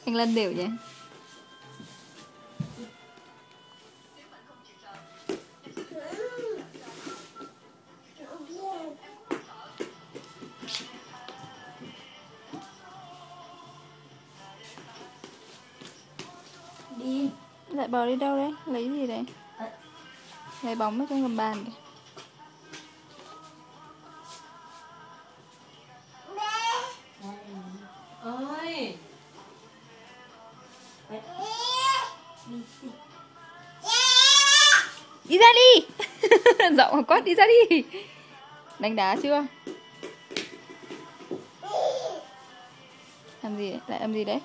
Anh Lân đều nhỉ. Đi. Lại bỏ đi đâu đấy? Lấy gì đấy? Lấy bóng ở trong gầm bàn kìa. Ơi. Đi ra đi. Giọng quát đi ra đi. Đánh đá chưa? Làm gì đấy? Lại làm gì đấy?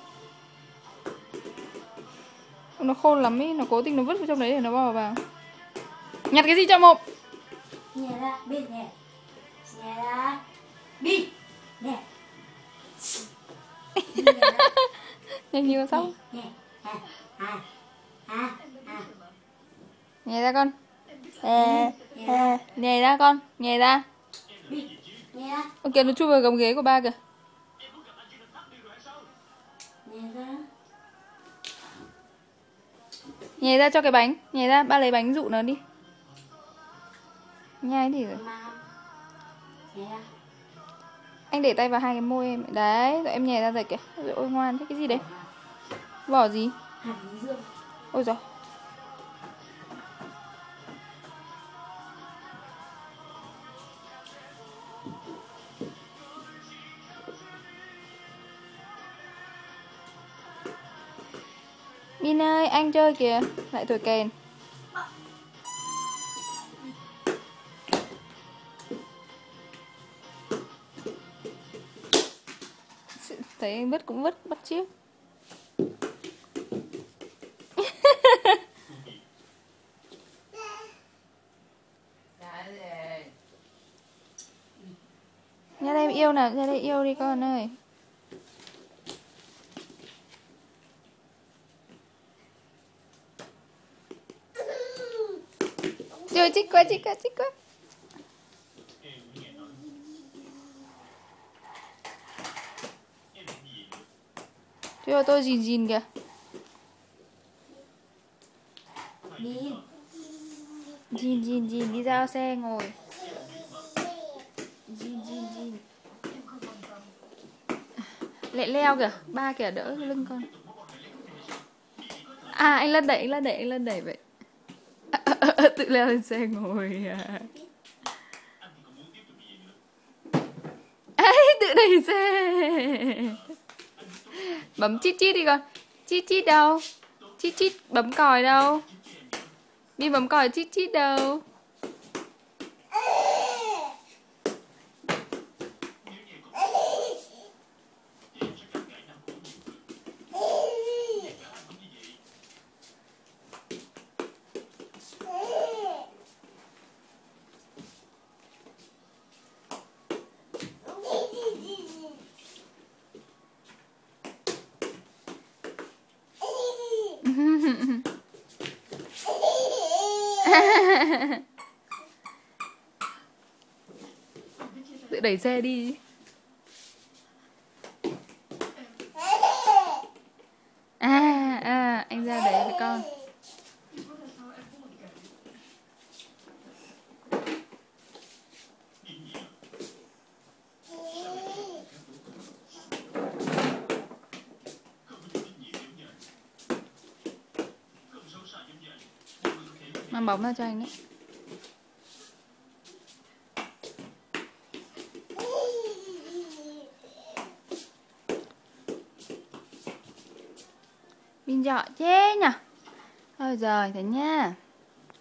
Nó khôn lắm ý, nó cố tình nó vứt vào trong đấy để nó bò vào. Nhặt cái gì cho mộp? Nhẹ ra, bên nè. Nhẹ ra. Đi. Nè. Nhanh như con sóc. Nhảy ra con. Nhảy ra con, nhảy ra. Ôi kìa, nó chui vào gầm ghế của ba kìa. Nhảy ra cho cái bánh. Nhảy ra, ba lấy bánh dụ nó đi. Nhai thì rồi. Anh để tay vào hai cái môi em. Đấy, rồi em nhảy ra rồi kìa. Ôi ngoan, thế cái gì đấy? Vỏ gì? Ôi giời. Min ơi, anh chơi kìa. Lại thổi kèn. Thấy anh vứt cũng vứt, bắt chiếc. Ra đây yêu nào, ra đây yêu đi con ơi. Trời, chích quá, chích quá, chích quá. Chưa, tôi gìn kìa. Gìn đi ra xe ngồi. Gìn. Lại leo kìa, ba kìa đỡ lưng con. À, anh Lân đẩy vậy. Tự leo lên xe ngồi à. Ấy, tự đẩy xe. Bấm chít chít đi con. Chít chít đâu? Chít chít bấm còi đâu? Đi bấm còi chít chít đâu? Tự đẩy xe đi. Anh ra đấy với con. Mang bóng ra cho anh đấy. Min giỏi thế nhỉ. Thôi rồi, thế nha.